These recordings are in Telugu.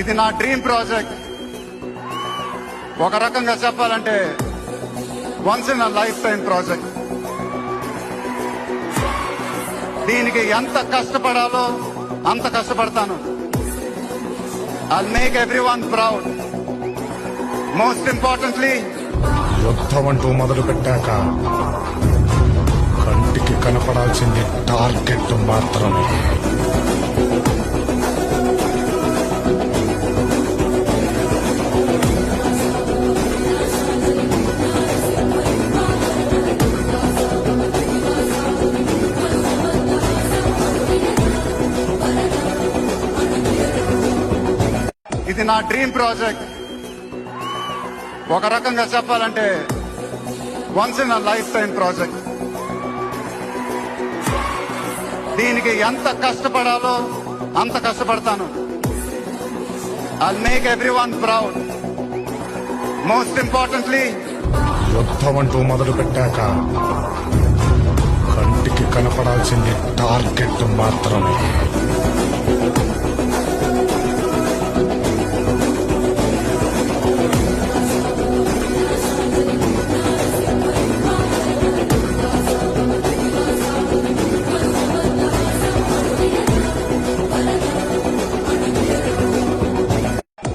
ఇది నా డ్రీమ్ ప్రాజెక్ట్. ఒక రకంగా చెప్పాలంటే once in a life time project. దీనికి ఎంత కష్టపడాలో అంత కష్టపడతాను. I'll make everyone proud. Most importantly, యుద్ధం అంటూ మొదలు పెట్టాక కంటికి కనపడాల్సింది టార్గెట్ మాత్రమే. ఇది నా డ్రీమ్ ప్రాజెక్ట్. ఒక రకంగా చెప్పాలంటే once in a life time project. దీనికి ఎంత కష్టపడాలో అంత కష్టపడతాను. I'll make everyone proud. Most importantly, యుద్ధం అంటూ మొదలు పెట్టాక కంటికి కనపడాల్సింది టార్గెట్ మాత్రమే.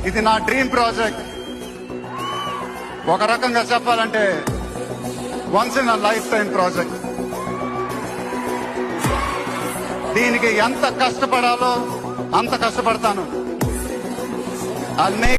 ఇది నా డ్రీమ్ ప్రాజెక్ట్. ఒక రకంగా చెప్పాలంటే once in a life time project. దీనికి ఎంత కష్టపడాలో అంత కష్టపడతాను. I'll make